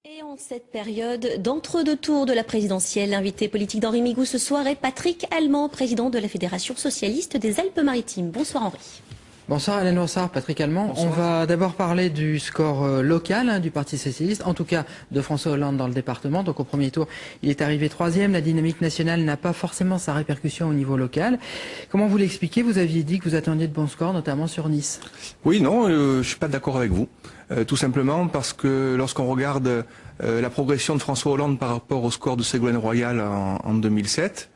Et en cette période d'entre-deux tours de la présidentielle, l'invité politique d'Henri Migou ce soir est Patrick Allemand, président de la Fédération socialiste des Alpes-Maritimes. Bonsoir Henri. Bonsoir Alain Noissard, Patrick Allemand. Bonsoir. On va d'abord parler du score local du Parti socialiste, en tout cas de François Hollande dans le département. Donc au premier tour, il est arrivé 3e. La dynamique nationale n'a pas forcément sa répercussion au niveau local. Comment vous l'expliquez? Vous aviez dit que vous attendiez de bons scores, notamment sur Nice. Oui, non, je suis pas d'accord avec vous. Tout simplement parce que lorsqu'on regarde la progression de François Hollande par rapport au score de Ségolène Royal en 2007,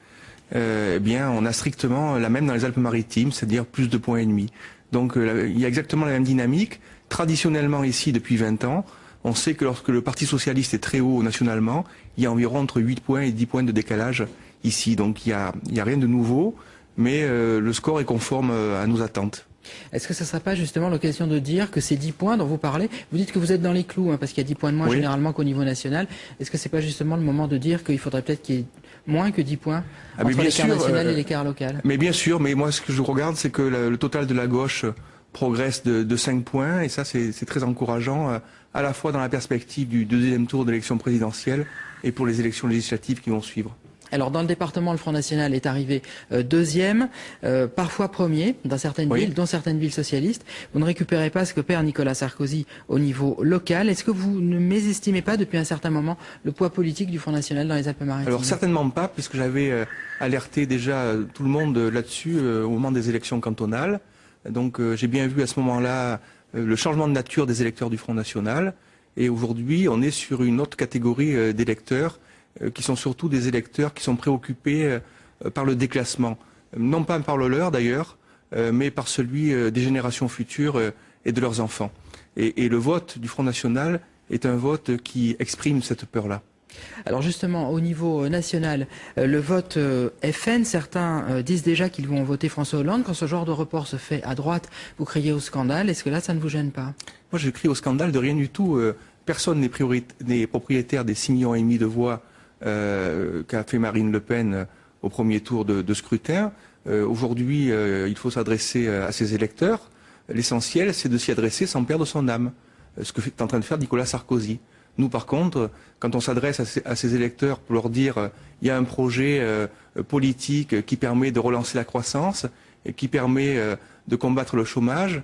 eh bien, on a strictement la même dans les Alpes-Maritimes, c'est-à-dire plus de points et demi. Donc il y a exactement la même dynamique. Traditionnellement ici, depuis 20 ans, on sait que lorsque le Parti socialiste est très haut nationalement, il y a environ entre 8 points et 10 points de décalage ici. Donc il y a rien de nouveau, mais le score est conforme à nos attentes. Est-ce que ce ne serait pas justement l'occasion de dire que ces 10 points dont vous parlez, vous dites que vous êtes dans les clous, parce qu'il y a 10 points de moins généralement qu'au niveau national. Est-ce que ce n'est pas justement le moment de dire qu'il faudrait peut-être qu'il y ait moins que 10 points entre l'écart national et l'écart local? Mais bien sûr, mais moi ce que je regarde, c'est que le total de la gauche progresse de 5 points, et ça c'est très encourageant, à la fois dans la perspective du deuxième tour d'élection présidentielle et pour les élections législatives qui vont suivre. Alors dans le département, le Front National est arrivé 2e, parfois 1er dans certaines villes, dont certaines villes socialistes. Vous ne récupérez pas ce que perd Nicolas Sarkozy au niveau local. Est-ce que vous ne mésestimez pas depuis un certain moment le poids politique du Front National dans les Alpes-Maritimes? Alors certainement pas, puisque j'avais alerté déjà tout le monde là-dessus au moment des élections cantonales. Donc j'ai bien vu à ce moment-là le changement de nature des électeurs du Front National. Et aujourd'hui, on est sur une autre catégorie d'électeurs qui sont surtout des électeurs qui sont préoccupés par le déclassement. Non pas par le leur d'ailleurs, mais par celui des générations futures et de leurs enfants. Et le vote du Front National est un vote qui exprime cette peur-là. Alors justement, au niveau national, le vote FN, certains disent déjà qu'ils vont voter François Hollande. Quand ce genre de report se fait à droite, vous criez au scandale. Est-ce que là, ça ne vous gêne pas? Moi, je crie au scandale de rien du tout. Personne n'est propriétaire des 6,5 millions de voix qu'a fait Marine Le Pen au premier tour de scrutin. Aujourd'hui, il faut s'adresser à ses électeurs. L'essentiel, c'est de s'y adresser sans perdre son âme, ce que est en train de faire Nicolas Sarkozy. Nous, par contre, quand on s'adresse à ces électeurs pour leur dire il y a un projet politique qui permet de relancer la croissance, et qui permet de combattre le chômage,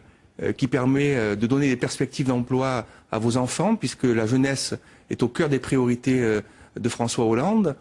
qui permet de donner des perspectives d'emploi à vos enfants, puisque la jeunesse est au cœur des priorités de François Hollande,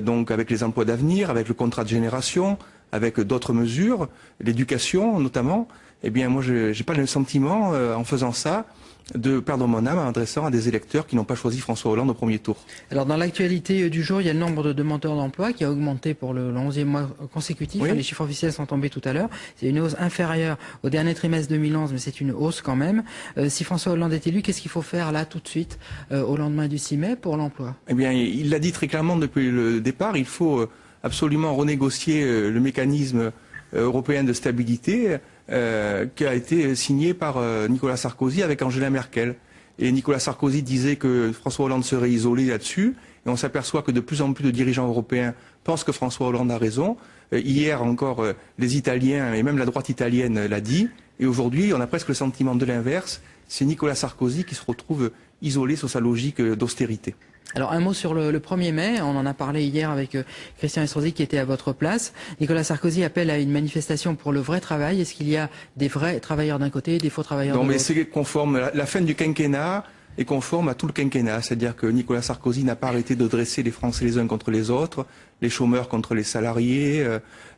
donc avec les emplois d'avenir, avec le contrat de génération, avec d'autres mesures, l'éducation notamment, eh bien moi je n'ai pas le sentiment, en faisant ça, de perdre mon âme en adressant à des électeurs qui n'ont pas choisi François Hollande au premier tour. Alors dans l'actualité du jour, il y a le nombre de demandeurs d'emploi qui a augmenté pour le 11e mois consécutif. Les chiffres officiels sont tombés tout à l'heure. C'est une hausse inférieure au dernier trimestre 2011, mais c'est une hausse quand même. Si François Hollande est élu, qu'est-ce qu'il faut faire là tout de suite, au lendemain du 6 mai, pour l'emploi? Eh bien, il l'a dit très clairement depuis le départ, il faut absolument renégocier le mécanisme européen de stabilité qui a été signé par Nicolas Sarkozy avec Angela Merkel. Et Nicolas Sarkozy disait que François Hollande serait isolé là-dessus. Et on s'aperçoit que de plus en plus de dirigeants européens pensent que François Hollande a raison. Hier encore, les Italiens et même la droite italienne l'a dit. Et aujourd'hui, on a presque le sentiment de l'inverse. C'est Nicolas Sarkozy qui se retrouve isolé sur sa logique d'austérité. Alors un mot sur le 1er mai, on en a parlé hier avec Christian Estrosi qui était à votre place. Nicolas Sarkozy appelle à une manifestation pour le vrai travail. Est-ce qu'il y a des vrais travailleurs d'un côté et des faux travailleurs de l'autre? Non, mais c'est conforme. La fin du quinquennat est conforme à tout le quinquennat. C'est-à-dire que Nicolas Sarkozy n'a pas arrêté de dresser les Français les uns contre les autres, les chômeurs contre les salariés,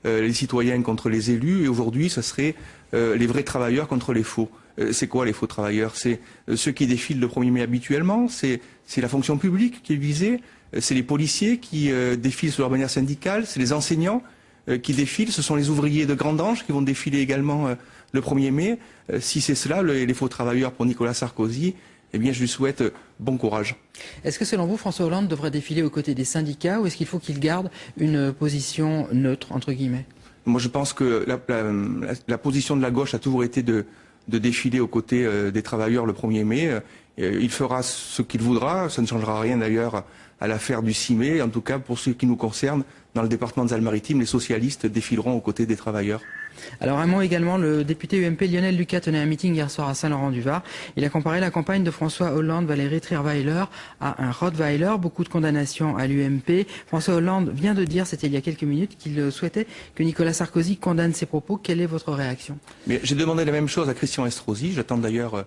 les citoyens contre les élus. Et aujourd'hui, ce serait les vrais travailleurs contre les faux. C'est quoi les faux travailleurs? C'est ceux qui défilent le 1er mai habituellement, c'est la fonction publique qui est visée, c'est les policiers qui défilent sur leur bannière syndicale, c'est les enseignants qui défilent, ce sont les ouvriers de Grandange qui vont défiler également le 1er mai. Si c'est cela, les faux travailleurs pour Nicolas Sarkozy, eh bien je lui souhaite bon courage. Est-ce que selon vous, François Hollande devrait défiler aux côtés des syndicats ou est-ce qu'il faut qu'il garde une position neutre, entre guillemets? Moi je pense que la position de la gauche a toujours été de défiler aux côtés des travailleurs le 1er mai. Il fera ce qu'il voudra, ça ne changera rien d'ailleurs à l'affaire du 6 mai. En tout cas, pour ce qui nous concerne, dans le département des Alpes-Maritimes, les socialistes défileront aux côtés des travailleurs. Alors un mot également, le député UMP Lionel Lucas tenait un meeting hier soir à Saint-Laurent-du-Var. Il a comparé la campagne de François Hollande, Valérie Trierweiler à un Rottweiler. Beaucoup de condamnations à l'UMP. François Hollande vient de dire, c'était il y a quelques minutes, qu'il souhaitait que Nicolas Sarkozy condamne ses propos. Quelle est votre réaction? Mais j'ai demandé la même chose à Christian Estrosi. J'attends d'ailleurs